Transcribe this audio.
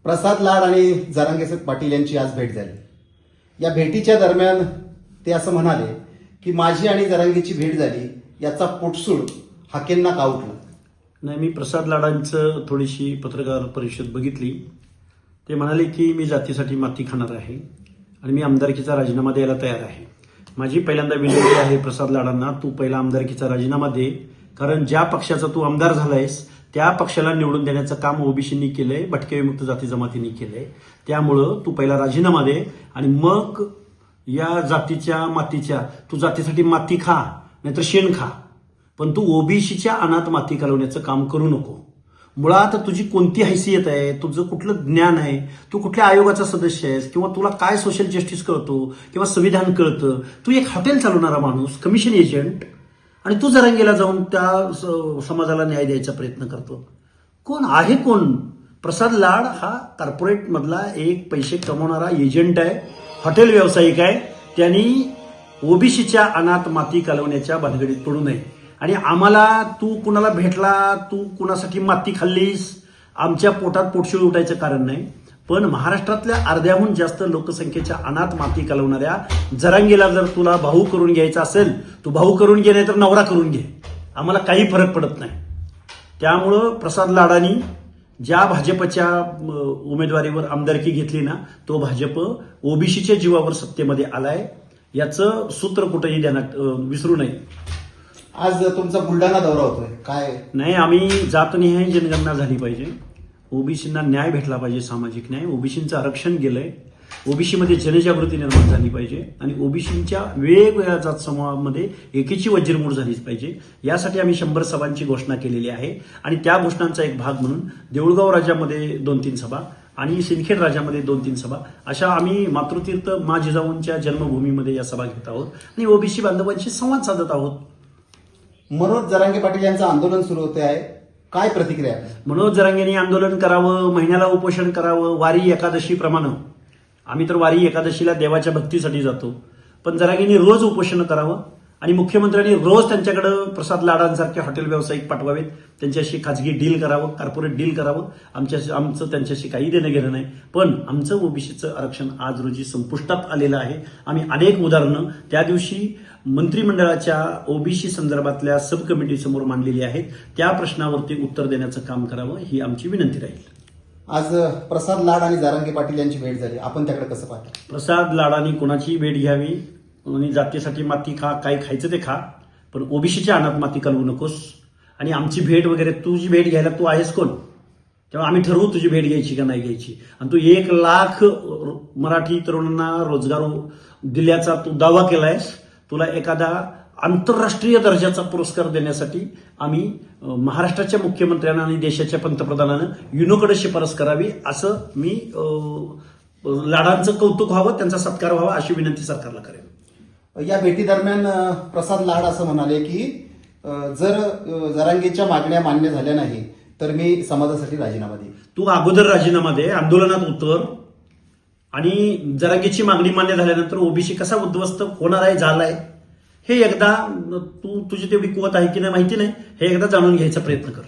प्रसाद लाड आणि जरांगे पाटील यांची आज भेट झाली। या भेटीच्या दरम्यान ते असं म्हणाले की माझी आणि जरांगेची भेट झाली याचा पोटसूड हाकेंना का उठला? नाही, मी प्रसाद लाडांचं थोडीशी पत्रकार परिषद बघितली। ते म्हणाले की मी जातीसाठी माती खाणार आहे आणि मी आमदारकीचा राजीनामा द्यायला तयार आहे। माझी पहिल्यांदा विनंती आहे प्रसाद लाडांना, तू पहिला आमदारकीचा राजीनामा दे, कारण ज्या पक्षाचा तू आमदार झालायस त्या पक्षाला निवडून देण्याचं काम ओबीसींनी केलंय, भटके विमुक्त जाती जमातींनी केलंय। त्यामुळं तू पहिला राजीनामा दे आणि मग या जातीच्या मातीच्या, तू जातीसाठी माती खा नाहीतर शेण खा, पण तू ओबीसीच्या अनाथ माती घालवण्याचं काम करू नको। मुळात तुझी कोणती हैसियत आहे, तुझं कुठलं ज्ञान आहे, तू कुठल्या आयोगाचा सदस्य आहेस किंवा तुला काय सोशल जस्टिस कळतो किंवा संविधान कळतं? तू एक हॉटेल चालवणारा माणूस, कमिशन एजंट, आणि तू जरांगेला जाऊन त्या समाजाला न्याय द्यायचा प्रयत्न करतो। कोण आहे कोण? प्रसाद लाड हा कॉर्पोरेट मधला एक पैसे कमवणारा एजंट आहे, हॉटेल व्यावसायिक आहे। त्यांनी ओबीसीच्या अनाथ माती घालवण्याच्या भानगडीत पडू नये। आणि आम्हाला तू कुणाला भेटला, तू कुणासाठी माती खाल्लीस, आमच्या पोटात पोटशिळ उठायचं कारण नाही। पण महाराष्ट्रातल्या अर्ध्याहून जास्त लोकसंख्येच्या अनाथ माती घालवणाऱ्या जरांगेला जर तुला भाऊ करून घ्यायचा असेल, तू भाऊ करून घे नाही तर नवरा करून घे, आम्हाला काही फरक पडत नाही। त्यामुळं प्रसाद लाडांनी ज्या भाजपच्या उमेदवारीवर आमदारकी घेतली ना, तो भाजप ओबीसीच्या जीवावर सत्तेमध्ये आलाय, याचं सूत्र कुठेही ध्यानात विसरू नये। आज तुमचा बुलढाणा दौरा होतोय, काय? नाही, आम्ही जातनिहाय जनगणना झाली पाहिजे, ओबीसींना न्याय भेटला पाहिजे, सामाजिक न्याय, ओबीसींचं आरक्षण गेलंय, ओबीसीमध्ये जनजागृती निर्माण झाली पाहिजे आणि ओबीसींच्या वेगवेगळ्या जात समूहामध्ये एकीची वज्रमूळ झालीच पाहिजे। यासाठी आम्ही 100 सभांची घोषणा केलेली आहे आणि त्या घोषणांचा एक भाग म्हणून देऊळगाव राजामध्ये 2-3 सभा आणि सिंदखेड राजामध्ये 2-3 सभा, अशा आम्ही मातृतीर्थ मा जिजाऊंच्या जन्मभूमीमध्ये या सभा घेत आहोत आणि ओबीसी बांधवांशी संवाद साधत आहोत। मनोज जरांगे पाटील यांचं आंदोलन सुरू होते आहे, काय प्रतिक्रिया? मनोज जरांगेंनी आंदोलन करावं, महिन्याला उपोषण करावं, वारी एकादशी प्रमाणे। आम्ही तर वारी एकादशीला देवाच्या भक्तीसाठी जातो, पण जरांगेंनी रोज उपोषण करावं आणि मुख्यमंत्र्यांनी रोज त्यांच्याकडे प्रसाद लाडांसारखे हॉटेल व्यावसायिक पाठवावेत, त्यांच्याशी खाजगी डील करावं, कॉर्पोरेट डील करावं। आमचं त्यांच्याशी काही देणं घेणं नाही, पण आमचं ओबीसीचं आरक्षण आज रोजी संपुष्टात आलेलं आहे। आम्ही अनेक उदाहरणं त्या दिवशी मंत्रिमंडळाच्या ओबीसी संदर्भातल्या सब कमिटीसमोर मांडलेली आहेत, त्या प्रश्नावरती उत्तर देण्याचं काम करावं ही आमची विनंती राहील। आज प्रसाद लाड आणि जरांगे पाटील यांची भेट झाली, आपण त्याकडे कसं पाहता? प्रसाद लाडांनी कोणाची भेट घ्यावी आणि जातीसाठी माती खा, काय खायचं ते खा, पण ओबीसीच्या अनाथ माती घालवू नकोस। आणि आमची भेट वगैरे, तुझी भेट घ्यायला तू आहेस कोण? तेव्हा आम्ही ठरवू तुझी भेट घ्यायची का नाही घ्यायची। आणि तू 1 लाख मराठी तरुणांना रोजगार दिल्याचा तू दावा केलायस, तुला एखादा आंतरराष्ट्रीय दर्जाचा पुरस्कार देण्यासाठी आम्ही महाराष्ट्राच्या मुख्यमंत्र्यांना आणि देशाच्या पंतप्रधानानं युनोकडे शिफारस करावी, असं मी लाडांचं कौतुक व्हावं, त्यांचा सत्कार व्हावा अशी विनंती सरकारला करेन। या भेटी दरम्यान प्रसाद लाड असं म्हणाले की जर जरांगेच्या मागण्या मान्य झाल्या नाही तर मी समाजासाठी राजीनामा देईन। तू अगोदर राजीनामा दे, आंदोलनात उतर, आणि जरांगेची मागणी मान्य झाल्यानंतर ओबीसी कसा उद्ध्वस्त होणार आहे, झालाय, हे एकदा तुझी तेवढी कुवत आहे की नाही माहिती नाही, हे एकदा जाणून घ्यायचा प्रयत्न कर।